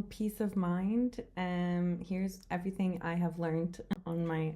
own peace of mind. Here's everything I have learned on my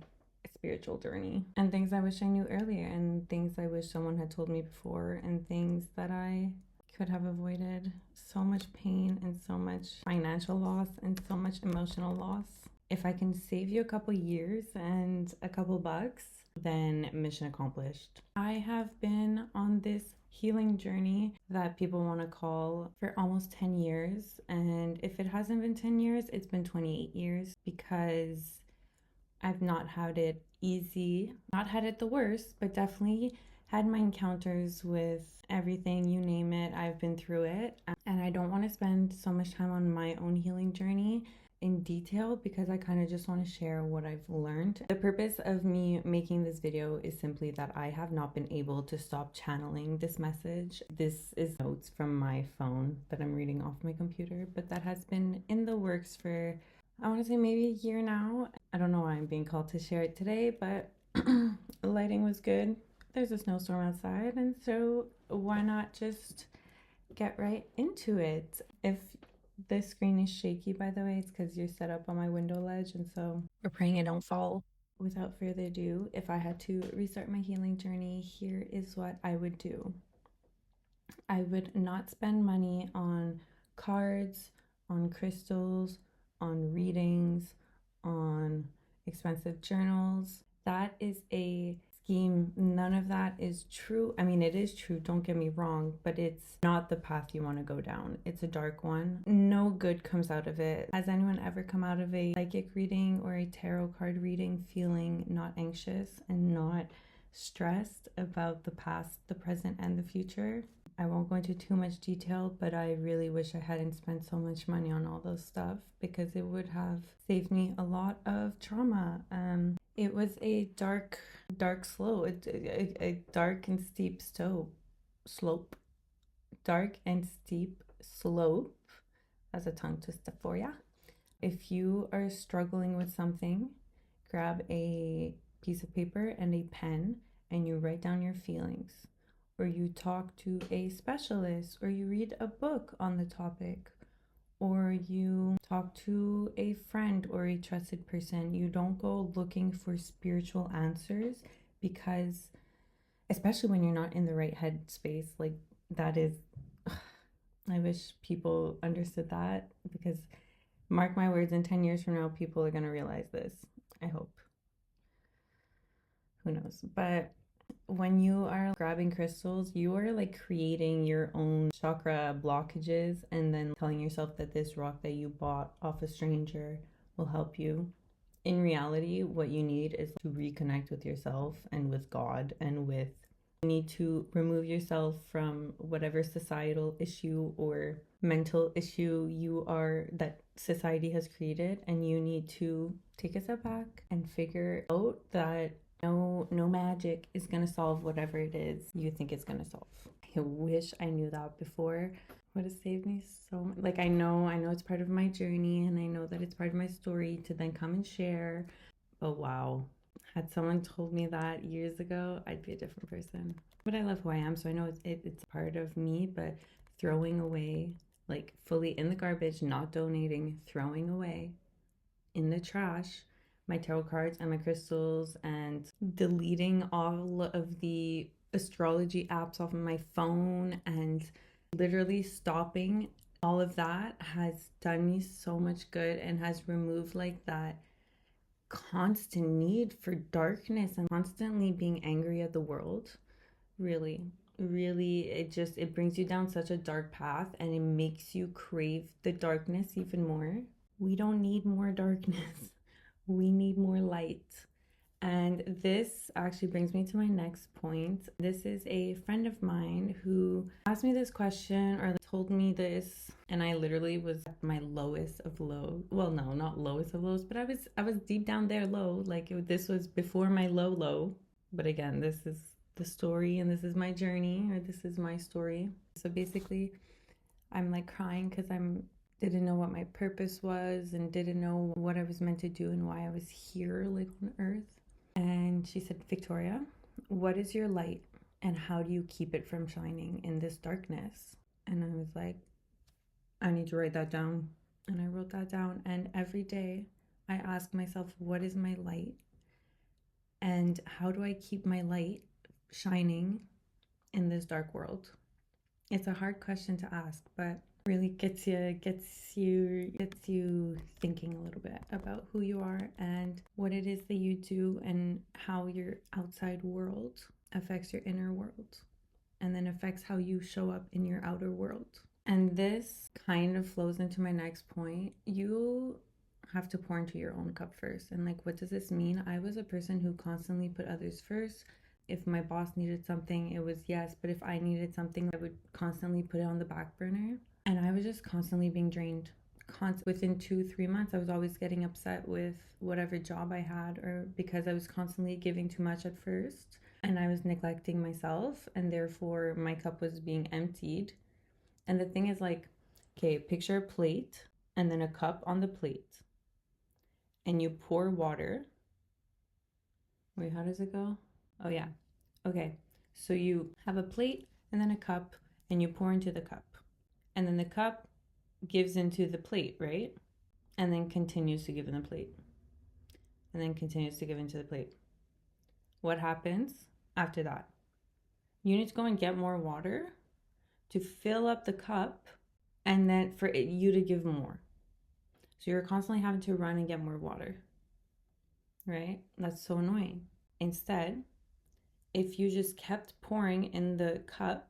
spiritual journey, and things I wish I knew earlier, and things I wish someone had told me before, and things that I could have avoided. So much pain and so much financial loss and so much emotional loss. If I can save you a couple years and a couple bucks, then mission accomplished. I have been on this healing journey that people want to call for almost 10 years. And if it hasn't been 10 years, it's been 28 years, because I've not had it easy, not had it the worst, but definitely had my encounters with everything, you name it, I've been through it. And I don't want to spend so much time on my own healing journey in detail, because I kind of just want to share what I've learned. The purpose of me making this video is simply that I have not been able to stop channeling this message. This is notes from my phone that I'm reading off my computer, but that has been in the works for, I want to say, maybe a year now. I don't know why I'm being called to share it today, but the lighting was good. There's a snowstorm outside, and so why not just get right into it? If the screen is shaky, by the way, it's because you're set up on my window ledge, and so we're praying it don't fall. Without further ado, if I had to restart my healing journey, here is what I would do. I would not spend money on cards, on crystals, on readings, on expensive journals. That is a scheme. None of that is true. I mean, it is true, don't get me wrong, but it's not the path you want to go down. It's a dark one. No good comes out of it. Has anyone ever come out of a psychic reading or a tarot card reading feeling not anxious and not stressed about the past, the present, and the future? I won't go into too much detail, but I really wish I hadn't spent so much money on all those stuff, because it would have saved me a lot of trauma. It was a dark slope, a dark and steep slope. Dark and steep slope. That's a tongue twister for ya. If you are struggling with something, grab a piece of paper and a pen and you write down your feelings, or you talk to a specialist, or you read a book on the topic, or you talk to a friend or a trusted person. You don't go looking for spiritual answers, because especially when you're not in the right headspace, like that is, I wish people understood that, because mark my words, in 10 years from now, people are going to realize this. I hope. Who knows? But when you are grabbing crystals, you are like creating your own chakra blockages, and then telling yourself that this rock that you bought off a stranger will help you. In reality, what you need is to reconnect with yourself and with God, and with, you need to remove yourself from whatever societal issue or mental issue that society has created, and you need to take a step back and figure out that no magic is going to solve whatever it is you think it's going to solve. I wish I knew that before. Would have saved me so much. Like, I know it's part of my journey, and I know that it's part of my story to then come and share. But wow, had someone told me that years ago, I'd be a different person. But I love who I am, so I know it's part of me. But throwing away, like fully in the garbage, not donating, throwing away in the trash my tarot cards and my crystals, and deleting all of the astrology apps off of my phone, and literally stopping all of that has done me so much good, and has removed like that constant need for darkness and constantly being angry at the world. Really, it brings you down such a dark path, and it makes you crave the darkness even more. We don't need more darkness. We need more light. And this actually brings me to my next point. This is a friend of mine who asked me this question, or told me this, and I literally was at my lowest of low. Well, no, not lowest of lows, but I was deep down there low. Like this was before my low. But again, this is the story, and this is my journey, or this is my story. So basically, I'm like crying because didn't know what my purpose was, and didn't know what I was meant to do and why I was here, like on earth. And she said, Victoria, what is your light, and how do you keep it from shining in this darkness? And I was like, I need to write that down. And I wrote that down. And every day I ask myself, what is my light? And how do I keep my light shining in this dark world? It's a hard question to ask, but really gets you thinking a little bit about who you are and what it is that you do and how your outside world affects your inner world and then affects how you show up in your outer world. And this kind of flows into my next point. You have to pour into your own cup first. And like, what does this mean? I was a person who constantly put others first. If my boss needed something, it was yes. But if I needed something, I would constantly put it on the back burner. And I was just constantly being drained. Within 2-3 months, I was always getting upset with whatever job I had, or because I was constantly giving too much at first and I was neglecting myself, and therefore my cup was being emptied. And the thing is, like, okay, picture a plate and then a cup on the plate, and you pour water. Wait, how does it go? Oh, yeah. Okay. So you have a plate and then a cup, and you pour into the cup. And then the cup gives into the plate, right? And then continues to give in the plate. And then continues to give into the plate. What happens after that? You need to go and get more water to fill up the cup and then for you to give more. So you're constantly having to run and get more water, right? That's so annoying. Instead, if you just kept pouring in the cup,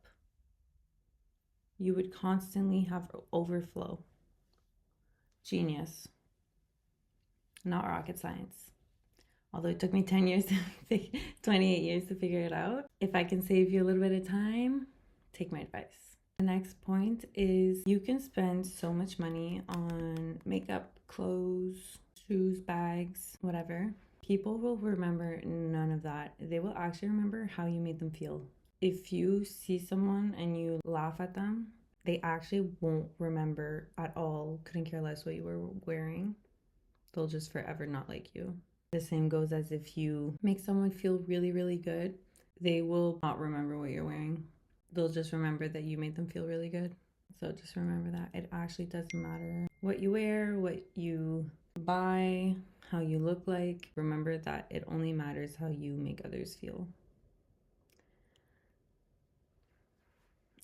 you would constantly have overflow. Genius. Not rocket science. Although it took me 10 years, 28 years to figure it out. If I can save you a little bit of time, take my advice. The next point is you can spend so much money on makeup, clothes, shoes, bags, whatever. People will remember none of that. They will actually remember how you made them feel. If you see someone and you laugh at them, they actually won't remember at all, couldn't care less what you were wearing. They'll just forever not like you. The same goes as if you make someone feel really, really good, they will not remember what you're wearing. They'll just remember that you made them feel really good. So just remember that it actually doesn't matter what you wear, what you buy, how you look like. Remember that it only matters how you make others feel.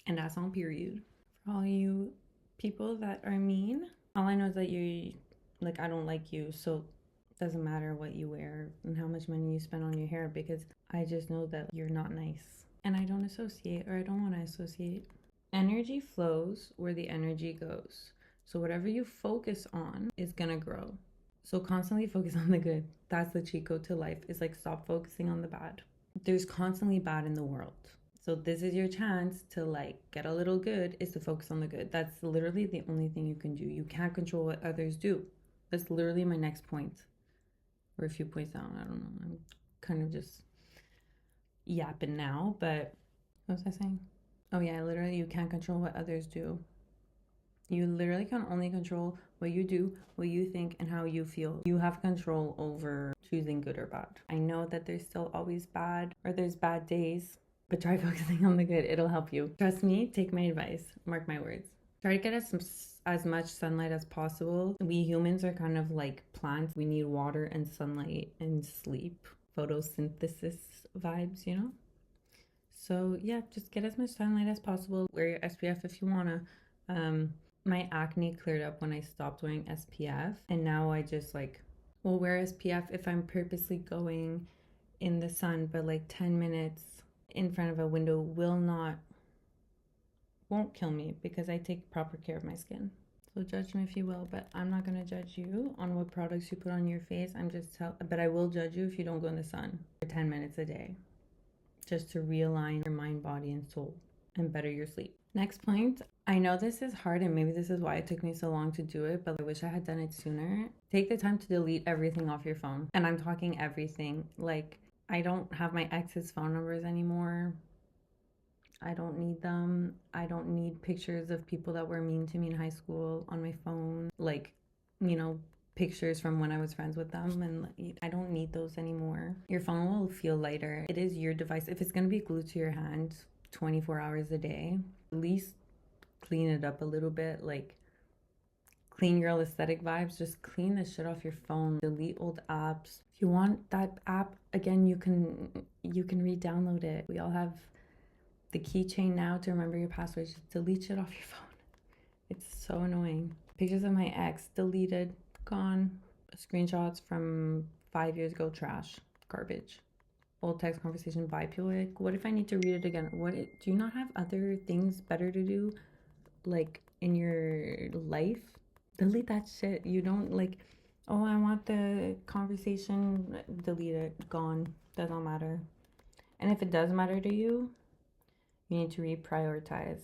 And that's on period. For all you people that are mean, all I know is that you, like, I don't like you, so it doesn't matter what you wear and how much money you spend on your hair, because I just know that you're not nice. And I don't associate, or I don't want to associate. Energy flows where the energy goes. So whatever you focus on is gonna grow. So constantly focus on the good. That's the cheat code to life. It's like, stop focusing on the bad. There's constantly bad in the world. So this is your chance to like get a little good, is to focus on the good. That's literally the only thing you can do. You can't control what others do. That's literally my next point. Or a few points down, I don't know. I'm kind of just yapping now, but what was I saying? Oh yeah, literally you can't control what others do. You literally can only control what you do, what you think, and how you feel. You have control over choosing good or bad. I know that there's still always bad, or there's bad days, but try focusing on the good. It'll help you. Trust me, take my advice. Mark my words. Try to get as much sunlight as possible. We humans are kind of like plants. We need water and sunlight and sleep. Photosynthesis vibes, you know? So yeah, just get as much sunlight as possible. Wear your SPF if you wanna. My acne cleared up when I stopped wearing SPF, and now I just like will wear SPF if I'm purposely going in the sun, but like 10 minutes in front of a window won't kill me, because I take proper care of my skin. So judge me if you will, but I'm not gonna judge you on what products you put on your face. But I will judge you if you don't go in the sun for 10 minutes a day, just to realign your mind, body, and soul and better your sleep. Next point, I know this is hard and maybe this is why it took me so long to do it, but I wish I had done it sooner. Take the time to delete everything off your phone. And I'm talking everything. Like, I don't have my ex's phone numbers anymore. I don't need them. I don't need pictures of people that were mean to me in high school on my phone. Like, you know, pictures from when I was friends with them, and like, I don't need those anymore. Your phone will feel lighter. It is your device. If it's going to be glued to your hand 24 hours a day, at least clean it up a little bit. Like, clean your aesthetic vibes, just clean the shit off your phone. Delete old apps. If you want that app again, you can re-download it. We all have the keychain now to remember your passwords. Just delete shit off your phone. It's so annoying. Pictures of my ex, deleted, gone. Screenshots from 5 years ago, trash, garbage. Old text conversation, bye. People are like, what if I need to read it again? Do you not have other things better to do, like in your life? Delete that shit. You don't like, oh, I want the conversation, delete it, gone. Does not matter. And if it does matter to you, you need to reprioritize.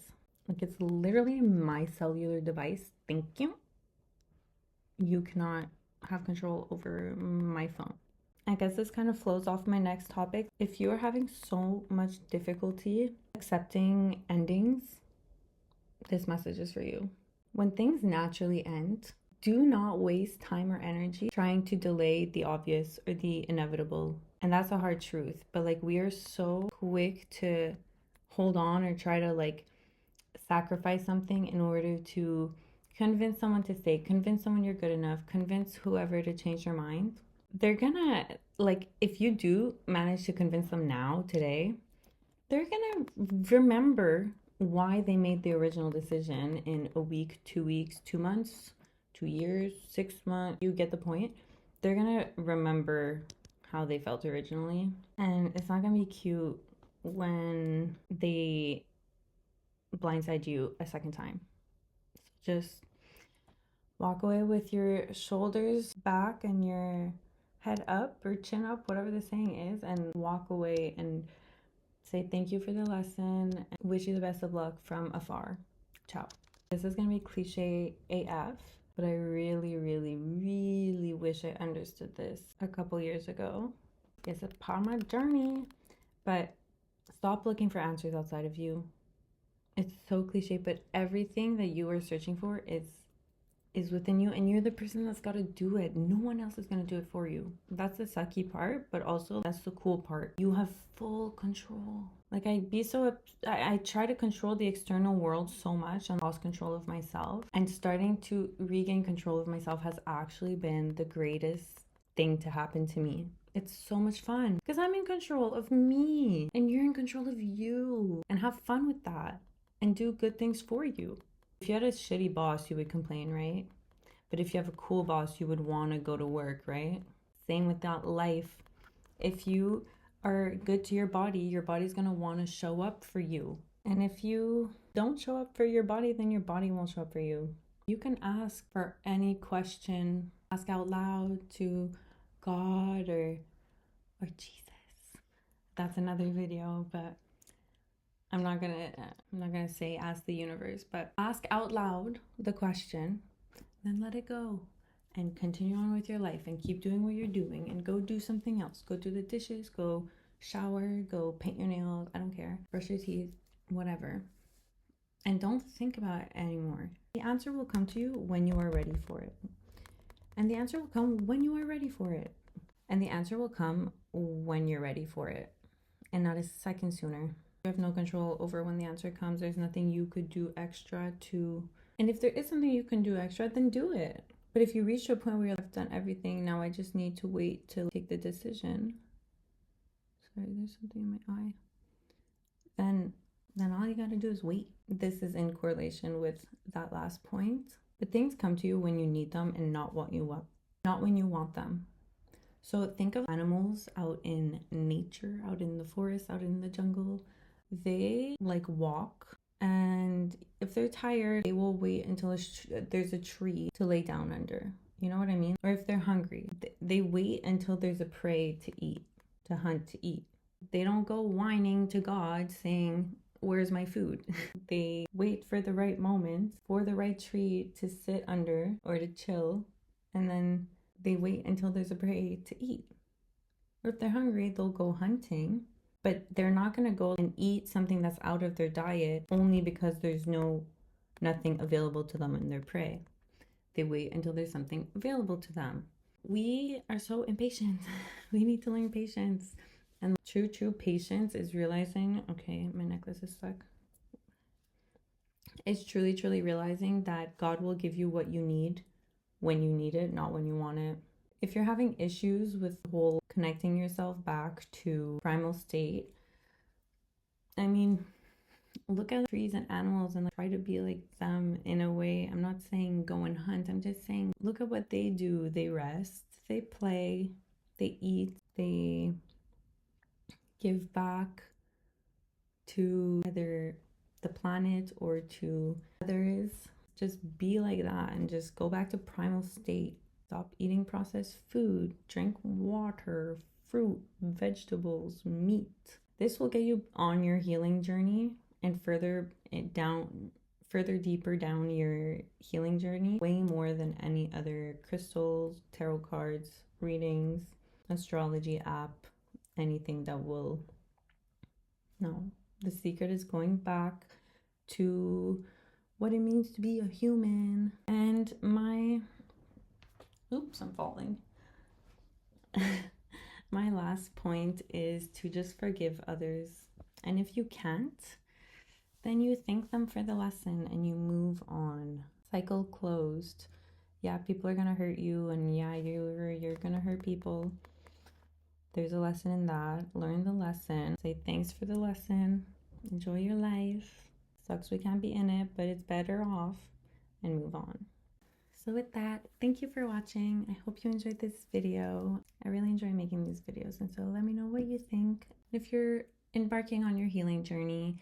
Like, it's literally my cellular device. Thank you. You cannot have control over my phone. I guess this kind of flows off my next topic. If you're having so much difficulty accepting endings, this message is for you. When things naturally end, do not waste time or energy trying to delay the obvious or the inevitable. And that's a hard truth. But like, we are so quick to hold on or try to like sacrifice something in order to convince someone to stay, convince someone you're good enough, convince whoever to change their mind. They're gonna, like, if you do manage to convince them now, today, they're gonna remember why they made the original decision in a week, 2 weeks, 2 months, 2 years, 6 months. You get the point. They're gonna remember how they felt originally. And it's not gonna be cute when they blindside you a second time. So just walk away with your shoulders back and your head up or chin up, whatever the saying is, and walk away and say thank you for the lesson and wish you the best of luck from afar. Ciao. This is gonna be cliche AF, but I really, really, really wish I understood this a couple years ago. It's a part of my journey, but stop looking for answers outside of you. It's so cliche, but everything that you are searching for is within you, and you're the person that's got to do it. No one else is going to do it for you. That's the sucky part, but also that's the cool part. You have full control. Like, I try to control the external world so much and lost control of myself, and starting to regain control of myself has actually been the greatest thing to happen to me. It's so much fun because I'm in control of me and you're in control of you, and have fun with that and do good things for you. If you had a shitty boss, you would complain, right? But if you have a cool boss, you would want to go to work, right? Same with that life. If you are good to your body's going to want to show up for you. And if you don't show up for your body, then your body won't show up for you. You can ask for any question, ask out loud to God or Jesus. That's another video, but I'm not gonna say ask the universe, but ask out loud the question, then let it go and continue on with your life and keep doing what you're doing and go do something else. Go do the dishes, go shower, go paint your nails, I don't care, brush your teeth, whatever. And don't think about it anymore. The answer will come to you when you are ready for it. And the answer will come when you are ready for it. And the answer will come when you're ready for it, and not a second sooner. You have no control over when the answer comes. There's nothing you could do extra to, and if there is something you can do extra, then do it. But if you reach a point where you've done everything, now I just need to wait to take the decision. Sorry, there's something in my eye. Then all you gotta do is wait. This is in correlation with that last point. But things come to you when you need them and not when you want them. So think of animals out in nature, out in the forest, out in the jungle. They like walk, and if they're tired, they will wait until there's a tree to lay down under. You know what I mean? Or if they're hungry, they wait until there's a prey to eat, to hunt, to eat. They don't go whining to God saying, where's my food? They wait for the right moment, for the right tree to sit under or to chill, and then they wait until there's a prey to eat. Or if they're hungry, they'll go hunting, but they're not going to go and eat something that's out of their diet only because there's nothing available to them in their prey. They wait until there's something available to them. We are so impatient. We need to learn patience. And true patience is realizing, okay, my necklace is stuck. It's truly realizing that God will give you what you need when you need it, not when you want it. If you're having issues with the whole connecting yourself back to primal state, I mean, look at trees and animals and like, try to be like them in a way. I'm not saying go and hunt. I'm just saying look at what they do. They rest, they play, they eat, they give back to either the planet or to others. Just be like that and just go back to primal state. Stop eating processed food, drink water, fruit, vegetables, meat. This will get you on your healing journey and further deeper down your healing journey, way more than any other crystals, tarot cards, readings, astrology app, anything that will. No, the secret is going back to what it means to be a human. And oops, I'm falling. My last point is to just forgive others. And if you can't, then you thank them for the lesson and you move on. Cycle closed. Yeah, people are gonna hurt you, and yeah, you're gonna hurt people. There's a lesson in that. Learn the lesson. Say thanks for the lesson. Enjoy your life. Sucks we can't be in it, but it's better off, and move on. So with that, thank you for watching. I hope you enjoyed this video. I really enjoy making these videos, and so let me know what you think. If you're embarking on your healing journey,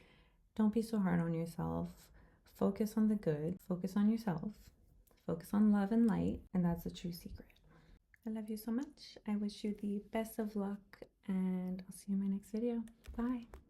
don't be so hard on yourself. Focus on the good. Focus on yourself. Focus on love and light, and that's the true secret. I love you so much. I wish you the best of luck, and I'll see you in my next video. Bye.